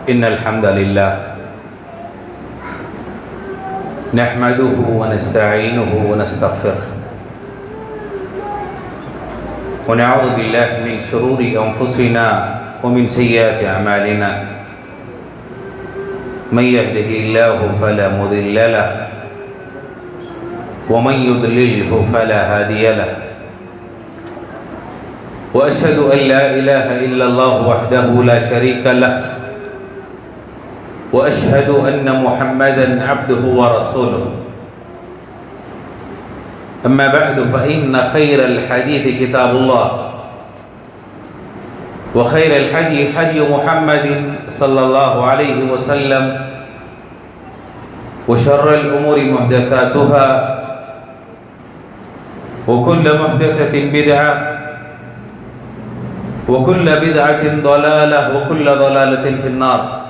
إن الحمد لله نحمده ونستعينه ونستغفره ونعوذ بالله من شرور أنفسنا ومن سيئات أعمالنا من يهده الله فلا مضل له ومن يضلله فلا هادي له وأشهد أن لا إله إلا الله وحده لا شريك له وأشهد أن محمدًا عبده ورسوله أما بعد فإن خير الحديث كتاب الله وخير الهدي هدي محمد صلى الله عليه وسلم وشر الأمور محدثاتها وكل محدثة بدعة وكل بدعة ضلالة وكل ضلالة في النار.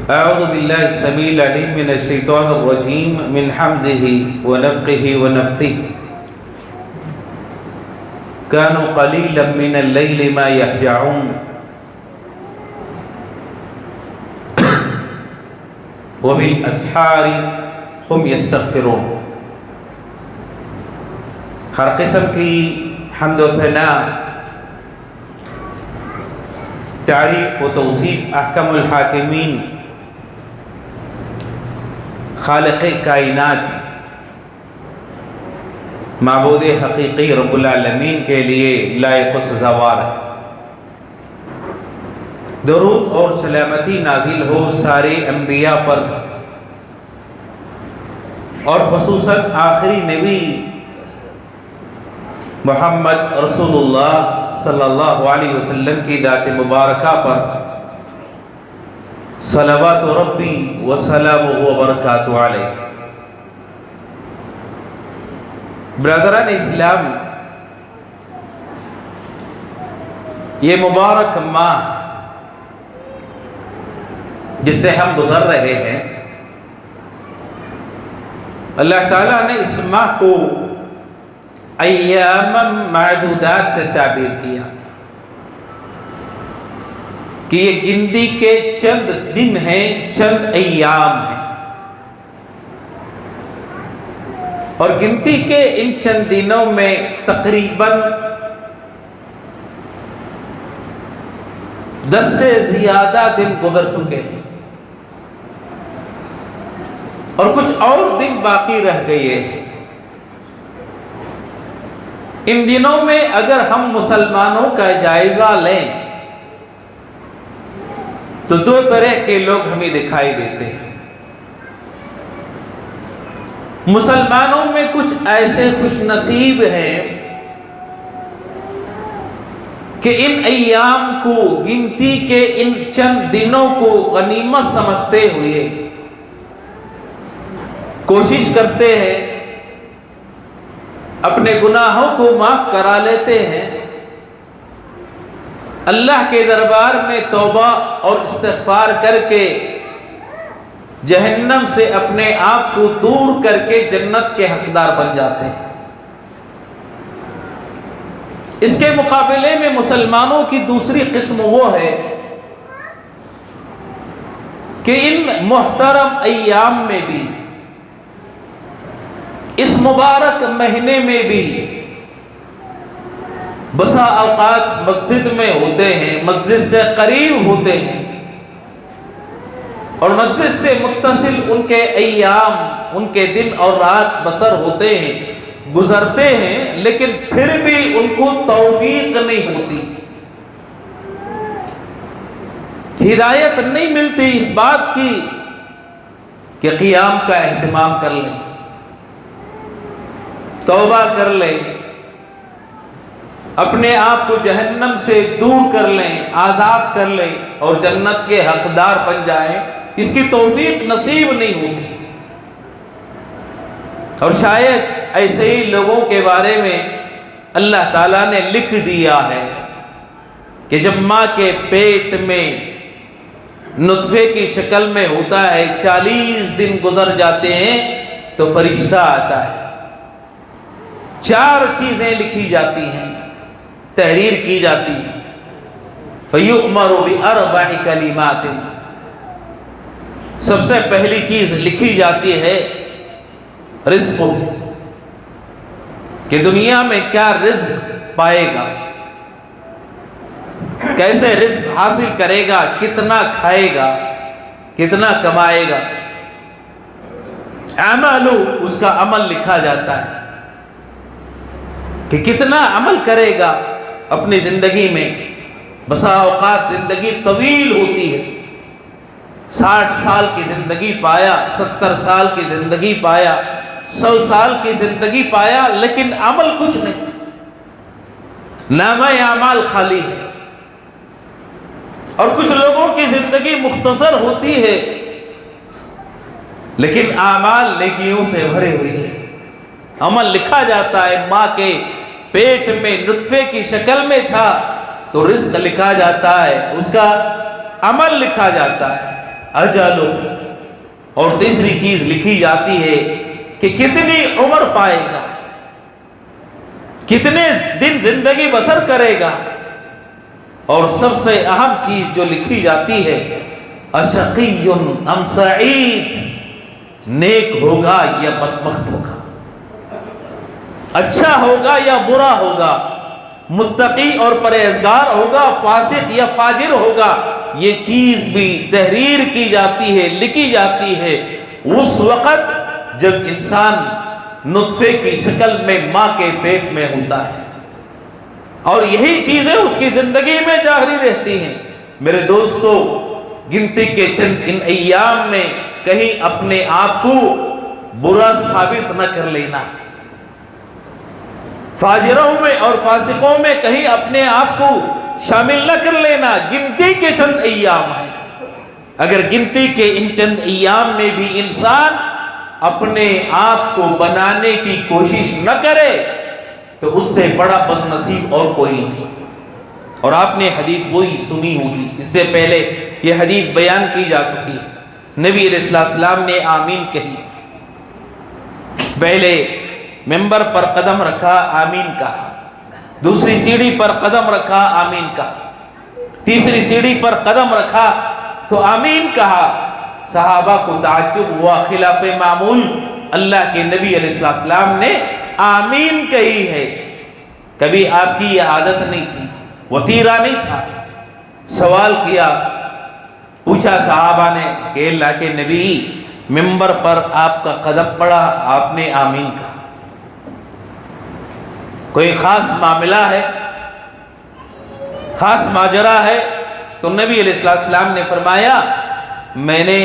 أعوذ بالله السميع العليم من الشيطان الرجيم من حمزه ونفخه ونفثه. كانوا قليلا من الليل ما يهجعون وبالأسحار هم يستغفرون. ہر قسم کی حمد و ثناء، تعریف و توصیف احکم الحاکمین، خالق کائنات، معبود حقیقی رب العالمین کے لیے لائق و سزاوار ہے. درود اور سلامتی نازل ہو سارے انبیاء پر اور خصوصاً آخری نبی محمد رسول اللہ صلی اللہ علیہ وسلم کی ذات مبارکہ پر صلوات ربی و سلامہ و برکاتہ علیہ. برادران اسلام، یہ مبارک ماہ جس سے ہم گزر رہے ہیں، اللہ تعالیٰ نے اس ماہ کو ایام معدودات سے تعبیر کیا کہ یہ گنتی کے چند دن ہیں، چند ایام ہیں، اور گنتی کے ان چند دنوں میں تقریباً 10 سے زیادہ دن گزر چکے ہیں اور کچھ اور دن باقی رہ گئے ہیں. ان دنوں میں اگر ہم مسلمانوں کا جائزہ لیں تو دو طرح کے لوگ ہمیں دکھائی دیتے ہیں. مسلمانوں میں کچھ ایسے خوش نصیب ہیں کہ ان ایام کو، گنتی کے ان چند دنوں کو غنیمت سمجھتے ہوئے کوشش کرتے ہیں، اپنے گناہوں کو معاف کرا لیتے ہیں، اللہ کے دربار میں توبہ اور استغفار کر کے جہنم سے اپنے آپ کو دور کر کے جنت کے حقدار بن جاتے ہیں. اس کے مقابلے میں مسلمانوں کی دوسری قسم وہ ہے کہ ان محترم ایام میں بھی، اس مبارک مہینے میں بھی بسا اوقات مسجد میں ہوتے ہیں، مسجد سے قریب ہوتے ہیں اور مسجد سے متصل ان کے ایام، ان کے دن اور رات بسر ہوتے ہیں، گزرتے ہیں، لیکن پھر بھی ان کو توفیق نہیں ہوتی، ہدایت نہیں ملتی اس بات کی کہ قیام کا اہتمام کر لیں، توبہ کر لیں، اپنے آپ کو جہنم سے دور کر لیں، آزاد کر لیں اور جنت کے حقدار بن جائیں. اس کی توفیق نصیب نہیں ہوتی. اور شاید ایسے ہی لوگوں کے بارے میں اللہ تعالیٰ نے لکھ دیا ہے کہ جب ماں کے پیٹ میں نطفے کی شکل میں ہوتا ہے، 40 دن گزر جاتے ہیں تو فرشتہ آتا ہے، 4 چیزیں لکھی جاتی ہیں، تحریر کی جاتی ہے. فَيُؤْمَرُ بِأَرْبَعِ كَلِمَاتٍ، سب سے پہلی چیز لکھی جاتی ہے رزق، کہ دنیا میں کیا رزق پائے گا، کیسے رزق حاصل کرے گا، کتنا کھائے گا، کتنا کمائے گا۔ اعمال، اس کا عمل لکھا جاتا ہے کہ کتنا عمل کرے گا اپنی زندگی میں۔ بسا اوقات زندگی طویل ہوتی ہے، 60 سال کی زندگی پایا، 70 سال کی زندگی پایا، 100 سال کی زندگی پایا، لیکن عمل کچھ نہیں، نامہ اعمال خالی ہے۔ اور کچھ لوگوں کی زندگی مختصر ہوتی ہے لیکن اعمال نیکیوں سے بھرے ہوئے ہیں۔ عمل لکھا جاتا ہے، ماں کے پیٹ میں نطفے کی شکل میں تھا تو رزق لکھا جاتا ہے، اس کا عمل لکھا جاتا ہے، اجل۔ اور تیسری چیز لکھی جاتی ہے کہ کتنی عمر پائے گا، کتنے دن زندگی بسر کرے گا۔ اور سب سے اہم چیز جو لکھی جاتی ہے، اشقی ام سعید، نیک ہوگا یا بدبخت ہوگا، اچھا ہوگا یا برا ہوگا، متقی اور پرہیزگار ہوگا، فاسق یا فاجر ہوگا۔ یہ چیز بھی تحریر کی جاتی ہے، لکھی جاتی ہے اس وقت جب انسان نطفے کی شکل میں ماں کے پیٹ میں ہوتا ہے، اور یہی چیزیں اس کی زندگی میں جاری رہتی ہیں۔ میرے دوستو، گنتی کے چند ان ایام میں کہیں اپنے آپ کو برا ثابت نہ کر لینا، فاجروں میں اور فاسقوں میں کہیں اپنے آپ کو شامل نہ کر لینا۔ گنتی کے چند ایام ہیں، اگر گنتی کے ان چند ایام میں بھی انسان اپنے آپ کو بنانے کی کوشش نہ کرے تو اس سے بڑا بد نصیب اور کوئی نہیں۔ اور آپ نے حدیث وہی سنی ہوگی، اس سے پہلے یہ حدیث بیان کی جا چکی ہے۔ نبی علیہ السلام نے آمین کہی، پہلے ممبر پر قدم رکھا، آمین کہا، دوسری سیڑھی پر قدم رکھا، آمین کہا، تیسری سیڑھی پر قدم رکھا تو آمین کہا۔ صحابہ کو تعجب ہوا، خلاف معمول اللہ کے نبی علیہ السلام نے آمین کہی ہے۔ کبھی آپ کی یہ عادت نہیں تھی، وتیرہ نہیں تھا۔ سوال کیا، پوچھا صحابہ نے کہ اللہ کے نبی، ممبر پر آپ کا قدم پڑا، آپ نے آمین کہا، کوئی خاص معاملہ ہے، خاص ماجرا ہے؟ تو نبی علیہ السلام نے فرمایا، میں نے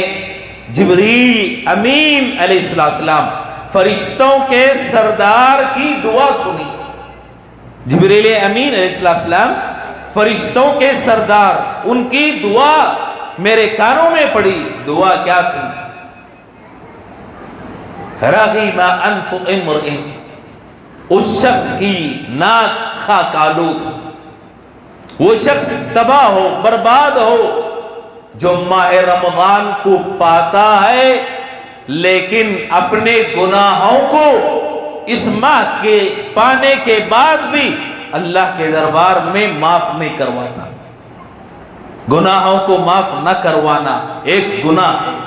جبریل امین علیہ السلام، فرشتوں کے سردار کی دعا سنی۔ جبریل امین علیہ السلام فرشتوں کے سردار، ان کی دعا میرے کانوں میں پڑی۔ دعا کیا تھی؟ رغم انف امرئ، اس شخص کی ناک خاک آلود ہو، وہ شخص تباہ ہو، برباد ہو جو ماہ رمضان کو پاتا ہے لیکن اپنے گناہوں کو اس ماہ کے پانے کے بعد بھی اللہ کے دربار میں معاف نہیں کرواتا۔ گناہوں کو معاف نہ کروانا ایک گناہ ہے،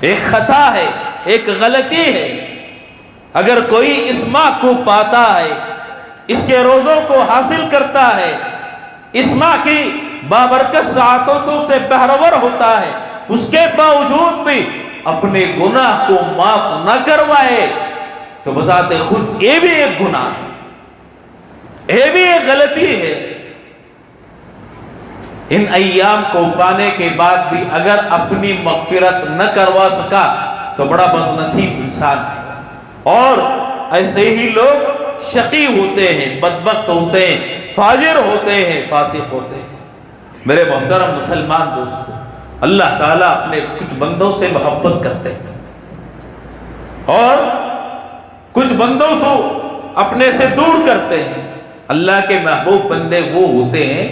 ایک خطا ہے، ایک غلطی ہے۔ اگر کوئی اس ماہ کو پاتا ہے، اس کے روزوں کو حاصل کرتا ہے، اس ماہ کی بابرکت سعادتوں سے بہرور ہوتا ہے، اس کے باوجود بھی اپنے گناہ کو معاف نہ کروائے تو بذات خود یہ بھی ایک گناہ ہے، یہ بھی ایک غلطی ہے۔ ان ایام کو پانے کے بعد بھی اگر اپنی مغفرت نہ کروا سکا تو بڑا بد نصیب انسان ہے۔ اور ایسے ہی لوگ شقی ہوتے ہیں، بدبخت ہوتے ہیں، فاجر ہوتے ہیں، فاسق ہوتے ہیں۔ میرے محترم مسلمان دوستو، اللہ تعالیٰ اپنے کچھ بندوں سے محبت کرتے ہیں اور کچھ بندوں سے اپنے سے دور کرتے ہیں۔ اللہ کے محبوب بندے وہ ہوتے ہیں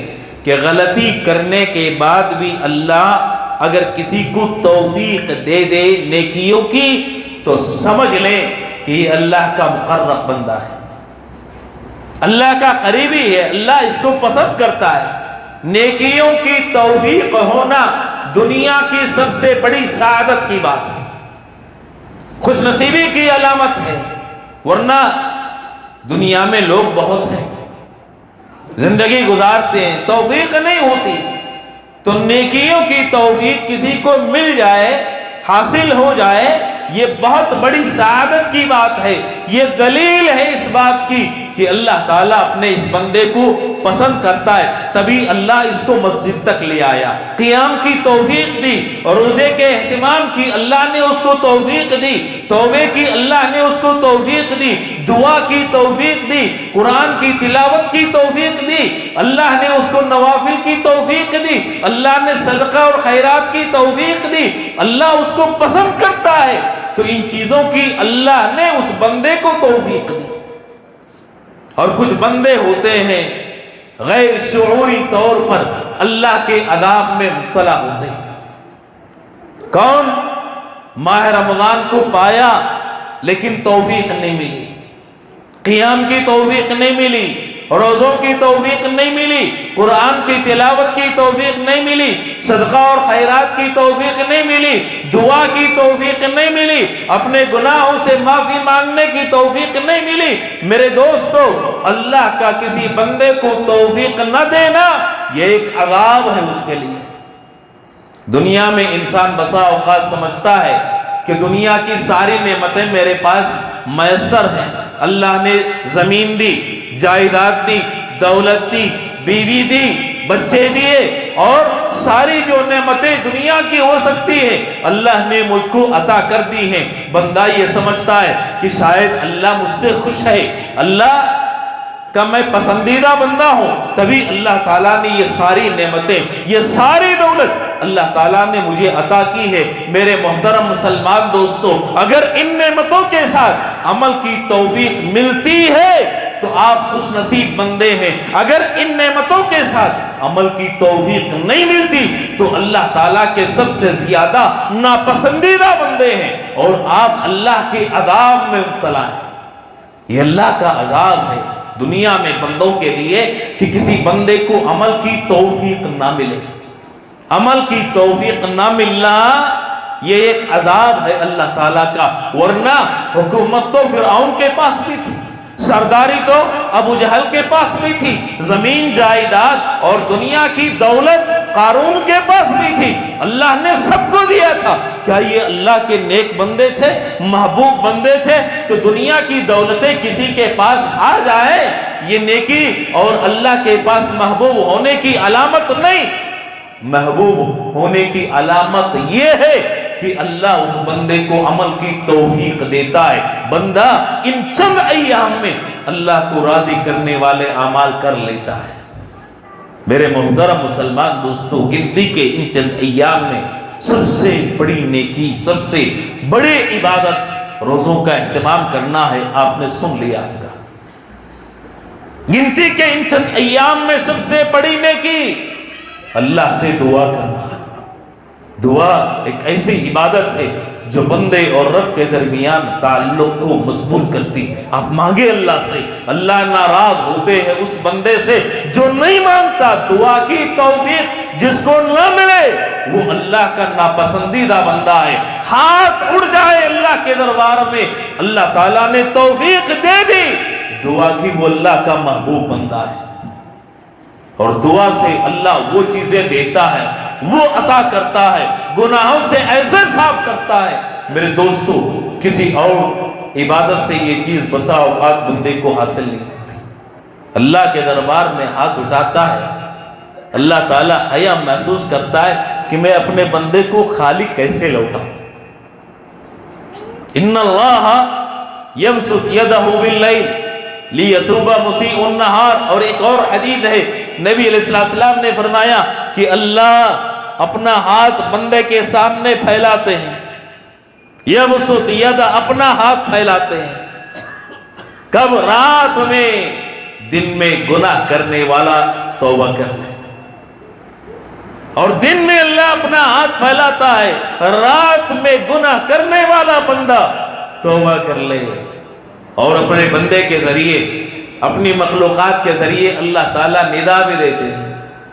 کہ غلطی کرنے کے بعد بھی اللہ اگر کسی کو توفیق دے دے نیکیوں کی تو سمجھ لیں کہ یہ اللہ کا مقرب بندہ ہے، اللہ کا قریبی ہے، اللہ اس کو پسند کرتا ہے۔ نیکیوں کی توفیق ہونا دنیا کی سب سے بڑی سعادت کی بات ہے، خوش نصیبی کی علامت ہے۔ ورنہ دنیا میں لوگ بہت ہیں، زندگی گزارتے ہیں، توفیق نہیں ہوتی، تو نیکیوں کی توفیق کسی کو مل جائے، حاصل ہو جائے، یہ بہت بڑی سعادت کی بات ہے۔ یہ دلیل ہے اس بات کی کہ اللہ تعالیٰ اپنے اس بندے کو پسند کرتا ہے، تبھی اللہ اس کو مسجد تک لے آیا، قیام کی توفیق دی، اور روزے کے اہتمام کی اللہ نے اس کو توفیق دی، توبے کی اللہ نے اس کو توفیق دی، دعا کی توفیق دی، قرآن کی تلاوت کی توفیق دی، اللہ نے اس کو نوافل کی توفیق دی، اللہ نے صدقہ اور خیرات کی توفیق دی، اللہ اس کو پسند کرتا ہے۔ تو ان چیزوں کی اللہ نے اس بندے کو توفیق دی۔ اور کچھ بندے ہوتے ہیں غیر شعوری طور پر اللہ کے عذاب میں مبتلا ہوتے ہیں۔ کون؟ ماہ رمضان کو پایا لیکن توفیق نہیں ملی، قیام کی توفیق نہیں ملی، روزوں کی توفیق نہیں ملی، قرآن کی تلاوت کی توفیق نہیں ملی، صدقہ اور خیرات کی توفیق نہیں ملی، دعا کی توفیق نہیں ملی، اپنے گناہوں سے معافی مانگنے کی توفیق نہیں ملی۔ میرے دوستو، اللہ کا کسی بندے کو توفیق نہ دینا یہ ایک عذاب ہے اس کے لیے۔ دنیا میں انسان بسا اوقات سمجھتا ہے کہ دنیا کی ساری نعمتیں میرے پاس میسر ہیں، اللہ نے زمین دی، جائیداد دی، دولت دی، بیوی دی، بچے دیے، اور ساری جو نعمتیں دنیا کی ہو سکتی ہیں اللہ نے مجھ کو عطا کر دی ہیں۔ بندہ یہ سمجھتا ہے کہ شاید اللہ مجھ سے خوش ہے، اللہ کا میں پسندیدہ بندہ ہوں، تبھی اللہ تعالیٰ نے یہ ساری نعمتیں، یہ ساری دولت اللہ تعالیٰ نے مجھے عطا کی ہے۔ میرے محترم مسلمان دوستو، اگر ان نعمتوں کے ساتھ عمل کی توفیق ملتی ہے تو آپ خوش نصیب بندے ہیں، اگر ان نعمتوں کے ساتھ عمل کی توفیق نہیں ملتی تو اللہ تعالیٰ کے سب سے زیادہ ناپسندیدہ بندے ہیں، اور آپ اللہ کے عذاب میں مبتلا ہیں۔ یہ اللہ کا عذاب ہے دنیا میں بندوں کے لیے کہ کسی بندے کو عمل کی توفیق نہ ملے۔ عمل کی توفیق نہ ملنا یہ ایک عذاب ہے اللہ تعالیٰ کا۔ ورنہ حکومت تو فرعون کے پاس بھی تھی، سرداری تو ابو جہل کے پاس بھی تھی، زمین جائیداد اور دنیا کی دولت قارون کے پاس بھی تھی، اللہ نے سب کو دیا تھا۔ کیا یہ اللہ کے نیک بندے تھے، محبوب بندے تھے؟ تو دنیا کی دولتیں کسی کے پاس آ جائے یہ نیکی اور اللہ کے پاس محبوب ہونے کی علامت نہیں، محبوب ہونے کی علامت یہ ہے کہ اللہ اس بندے کو عمل کی توفیق دیتا ہے، بندہ ان چند ایام میں اللہ کو راضی کرنے والے اعمال کر لیتا ہے۔ میرے محترم مسلمان دوستو، گنتی کے ان چند ایام میں سب سے بڑی نیکی، سب سے بڑی عبادت روزوں کا اہتمام کرنا ہے، آپ نے سن لیا ہوگا۔ گنتی کے ان چند ایام میں سب سے بڑی نیکی اللہ سے دعا کرنا ہے۔ دعا ایک ایسی عبادت ہے جو بندے اور رب کے درمیان تعلق کو مضبوط کرتی ہے۔ آپ مانگے اللہ سے، اللہ ناراض ہوتے ہیں اس بندے سے جو نہیں مانگتا۔ دعا کی توفیق جس کو نہ ملے وہ اللہ کا ناپسندیدہ بندہ ہے۔ ہاتھ اڑ جائے اللہ کے دربار میں، اللہ تعالیٰ نے توفیق دے دی، دعا کی وہ اللہ کا محبوب بندہ ہے، اور دعا سے اللہ وہ چیزیں دیتا ہے، وہ عطا کرتا ہے، گناہوں سے ایسے صاف کرتا ہے۔ میرے دوستو، کسی اور عبادت سے یہ چیز بسا اوقات بندے کو حاصل نہیں ہوتی۔ اللہ کے دربار میں ہاتھ اٹھاتا ہے، اللہ تعالیٰ حیا محسوس کرتا ہے کہ میں اپنے بندے کو خالی کیسے لوٹاؤں۔ ان اللہ یبسط یدہ باللیل لیتوب مسیء النہار۔ اور ایک اور حدیث ہے، نبی علیہ السلام نے فرمایا کہ اللہ اپنا ہاتھ بندے کے سامنے پھیلاتے ہیں، یبسط یدہ، اپنا ہاتھ پھیلاتے ہیں، کب؟ رات میں، دن میں گناہ کرنے والا توبہ کر لے، اور دن میں اللہ اپنا ہاتھ پھیلاتا ہے، رات میں گناہ کرنے والا بندہ توبہ کر لے۔ اور اپنے بندے کے ذریعے، اپنی مخلوقات کے ذریعے اللہ تعالیٰ ندا بھی دیتے ہیں،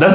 10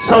100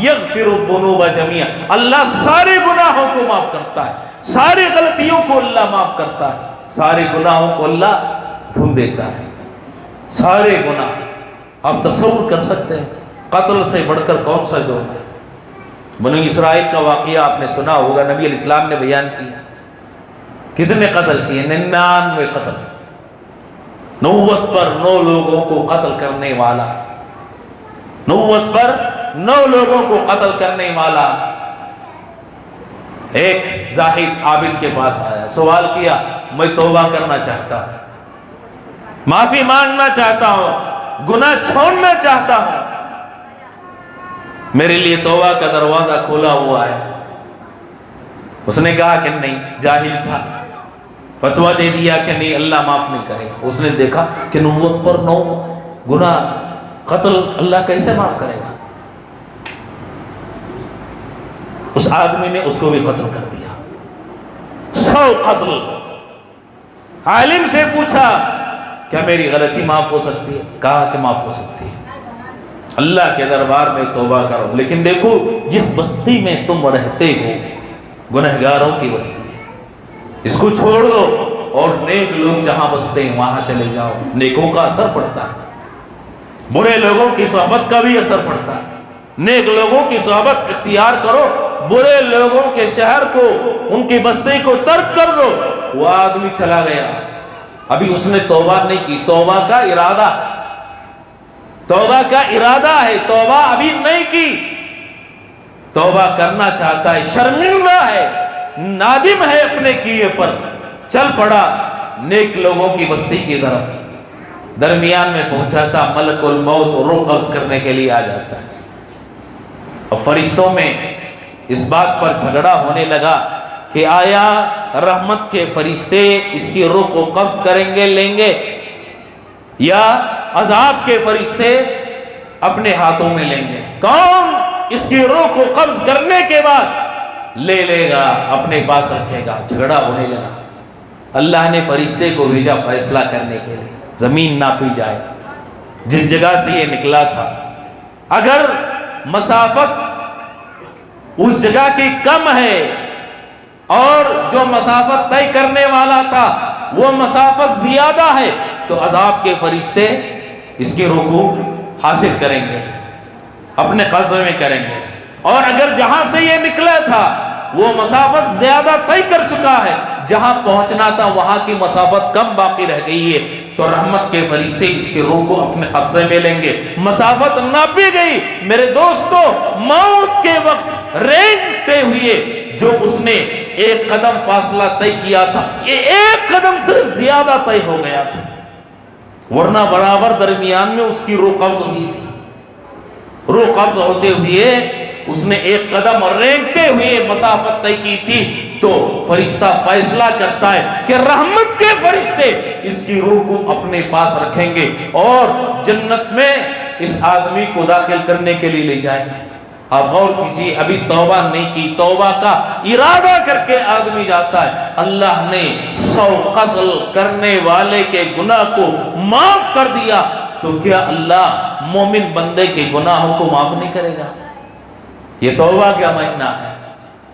یغفر الذنوب جميعا، اللہ سارے گناہوں کو معاف کرتا ہے، ساری غلطیوں کو اللہ معاف کرتا ہے، سارے گناہوں کو اللہ دھل دیتا ہے، سارے گناہ۔ آپ تصور کر سکتے ہیں قتل سے بڑھ کر کون سا جرم ہے؟ بنی اسرائیل کا واقعہ آپ نے سنا ہوگا، نبی علیہ السلام نے بیان کیا، کتنے قتل کیے؟ 99 قتل، نبوت پر 9 لوگوں کو قتل کرنے والا، نبوت پر 9 لوگوں کو قتل کرنے والا۔ ایک زاہد عابد کے پاس آیا، سوال کیا، میں توبہ کرنا چاہتا ہوں، معافی مانگنا چاہتا ہوں، گناہ چھوڑنا چاہتا ہوں، میرے لیے توبہ کا دروازہ کھولا ہوا ہے۔ اس نے کہا کہ نہیں، جاہل تھا، فتویٰ دے دیا کہ نہیں، اللہ معاف نہیں کرے گا۔ اس نے دیکھا کہ نبوت پر 9 گناہ، قتل اللہ کیسے معاف کرے گا؟ اس آدمی نے اس کو بھی قتل کر دیا، 100 قتل۔ عالم سے پوچھا کیا میری غلطی معاف ہو سکتی ہے؟ کہا کہ معاف ہو سکتی ہے، اللہ کے دربار میں توبہ کرو۔ لیکن دیکھو جس بستی میں تم رہتے ہو گنہگاروں کی بستی ہے، اس کو چھوڑ دو اور نیک لوگ جہاں بستے ہیں وہاں چلے جاؤ۔ نیکوں کا اثر پڑتا ہے، برے لوگوں کی صحبت کا بھی اثر پڑتا ہے۔ نیک لوگوں کی صحبت اختیار کرو، برے لوگوں کے شہر کو، ان کی بستی کو ترک کر دو۔ وہ آدمی چلا گیا، ابھی اس نے توبہ نہیں کی، توبہ کا ارادہ، توبہ کا ارادہ ہے، توبہ ابھی نہیں کی، توبہ کرنا چاہتا ہے، شرمندہ ہے، نادم ہے اپنے کیے پر، چل پڑا نیک لوگوں کی بستی کی طرف۔ درمیان میں پہنچا تھا، ملک الموت روح قبض کرنے کے لیے آ جاتا ہے، اور فرشتوں میں اس بات پر جھگڑا ہونے لگا کہ آیا رحمت کے فرشتے اس کی روح کو قبض کریں گے، لیں گے، یا عذاب کے فرشتے اپنے ہاتھوں میں لیں گے؟ کون اس کی روح کو قبض کرنے کے بعد لے لے گا، اپنے پاس رکھے گا؟ جھگڑا ہونے لگا۔ اللہ نے فرشتے کو بھیجا فیصلہ کرنے کے لیے، زمین ناپی جائے، جس جگہ سے یہ نکلا تھا، اگر مسافت اس جگہ کی کم ہے اور جو مسافت طے کرنے والا تھا وہ مسافت زیادہ ہے، تو عذاب کے فرشتے اس کی روح کو حاصل کریں گے، اپنے قبضے میں کریں گے۔ اور اگر جہاں سے یہ نکلا تھا وہ مسافت زیادہ طے کر چکا ہے، جہاں پہنچنا تھا وہاں کی مسافت کم باقی رہ گئی ہے، تو رحمت کے فرشتے اس کی روح کو اپنے قبضے میں لیں گے۔ مسافت ناپی گئی میرے دوستو، موت کے وقت رینگتے ہوئے جو اس نے 1 قدم فاصلہ طے کیا تھا، یہ 1 قدم صرف زیادہ طے ہو گیا تھا، ورنہ برابر درمیان میں اس کی روح قبض ہوئی تھی۔ روح قبض ہوتے ہوئے اس نے 1 قدم رینگتے ہوئے مسافت طے کی تھی، تو فرشتہ فیصلہ کرتا ہے کہ رحمت کے فرشتے اس کی روح کو اپنے پاس رکھیں گے اور جنت میں اس آدمی کو داخل کرنے کے لیے لے جائیں گے۔ آپ غور کیجئے، ابھی توبہ نہیں کی، توبہ کا ارادہ کر کے آدمی جاتا ہے، اللہ نے 100 قتل کرنے والے کے گناہ کو معاف کر دیا، تو کیا اللہ مومن بندے کے گناہوں کو معاف نہیں کرے گا؟ یہ توبہ کا مہینہ ہے،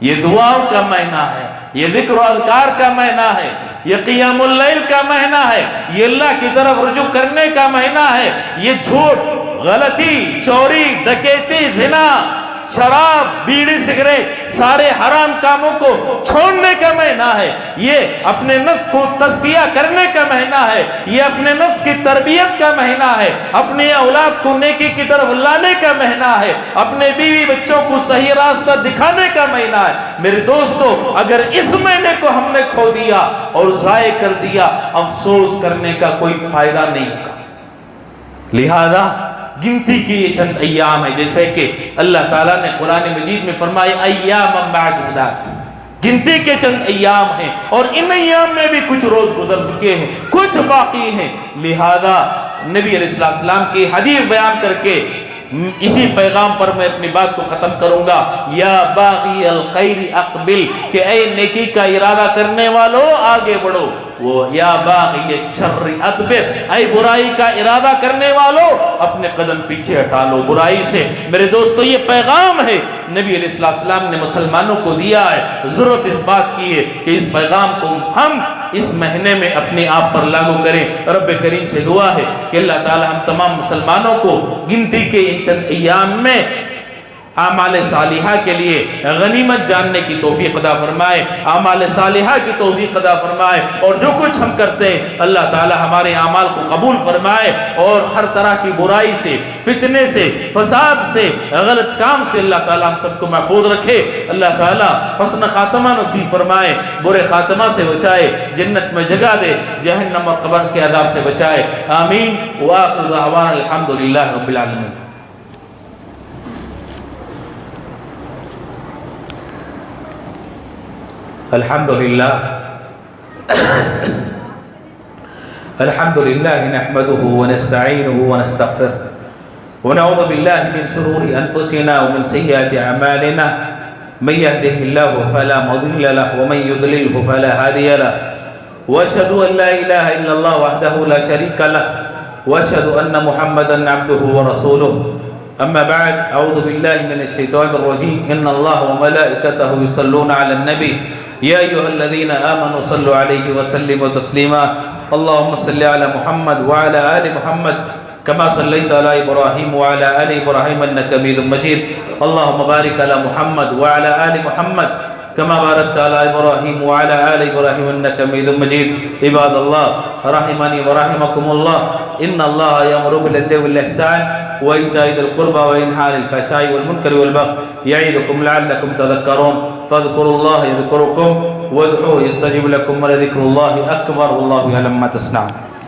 یہ دعاؤں کا مہینہ ہے، یہ ذکر و اذکار کا مہینہ ہے، یہ قیام اللیل کا مہینہ ہے، یہ اللہ کی طرف رجوع کرنے کا مہینہ ہے، یہ جھوٹ، غلطی، چوری، ڈکیتی، زنا، شراب، بیڑی، سگریٹ، سارے حرام کاموں کو چھوڑنے کا مہینہ ہے، یہ اپنے نفس کو تزکیہ کرنے کا مہینہ ہے، یہ اپنے نفس کی تربیت کا مہینہ ہے، اپنے اولاد کو نیکی کی طرف لانے کا مہینہ ہے، اپنے بیوی بچوں کو صحیح راستہ دکھانے کا مہینہ ہے۔ میرے دوستو، اگر اس مہینے کو ہم نے کھو دیا اور ضائع کر دیا، افسوس کرنے کا کوئی فائدہ نہیں ہوگا۔ لہذا گنتی کی یہ چند ایام ہے، جیسے کہ اللہ تعالیٰ نے قرآن مجید میں فرمایا ایام معدودات، گنتی کے چند ایام ہیں، اور ان ایام میں بھی کچھ روز گزر چکے ہیں، کچھ باقی ہیں۔ لہذا نبی علیہ السلام کی حدیث بیان کر کے اسی پیغام پر میں اپنی بات کو ختم کروں گا، یا باغی الخیر اقبل، کہ اے نیکی کا ارادہ کرنے والوں آگے بڑھو، وہ یا باغی الشر ادبر، اے برائی کا ارادہ کرنے والو اپنے قدم پیچھے ہٹا لو برائی سے۔ میرے دوستو یہ پیغام ہے نبی علیہ السلام نے مسلمانوں کو دیا ہے۔ ضرورت اس بات کی ہے کہ اس پیغام کو ہم اس مہینے میں اپنے آپ پر لاگو کریں۔ رب کریم سے دعا ہے کہ اللہ تعالی ہم تمام مسلمانوں کو گنتی کے ان چند ایام میں اعمال صالحہ کے لیے غنیمت جاننے کی توفیق عطا فرمائے، اعمال صالحہ کی توفیق عطا فرمائے، اور جو کچھ ہم کرتے ہیں اللہ تعالی ہمارے اعمال کو قبول فرمائے، اور ہر طرح کی برائی سے، فتنے سے، فساد سے، غلط کام سے اللہ تعالی ہم سب کو محفوظ رکھے۔ اللہ تعالی حسن خاتمہ نصیب فرمائے، برے خاتمہ سے بچائے، جنت میں جگہ دے، جہنم اور قبر کے عذاب سے بچائے، آمین۔ وآخر دعوانا الحمدللہ رب العالمین۔ الحمد لله نحمده ونستعينه ونستغفره ونعوذ بالله من شرور أنفسنا ومن سيئات أعمالنا، من يهده الله فلا مضل له ومن يضلله فلا هادي له، وأشهد أن لا إله إلا الله وحده لا شريك له، وأشهد أن محمدا عبده ورسوله، أما بعد، أعوذ بالله من الشيطان الرجيم، إن الله وملائكته يصلون على النبي يا أيها الذين آمنوا صلوا عليه وسلموا تسليما، اللهم صل على محمد وعلى آل محمد كما صليت على إبراهيم وعلى آل إبراهيم إنك حميد مجيد، اللهم بارك على محمد وعلى آل محمد كما باركت على إبراهيم وعلى آل إبراهيم إنك حميد مجيد۔ عباد الله رحمني ورحمكم الله، إن الله يأمر بالعدل والإحسان وإيتاء ذي القربى وينهى عن الفحشاء والمنكر والبغي يعظكم لعلكم تذكرون، فاذكروا الله يذكركم وادعوه يستجب لكم، ولذكر الله أكبر والله يعلم ما تصنعون۔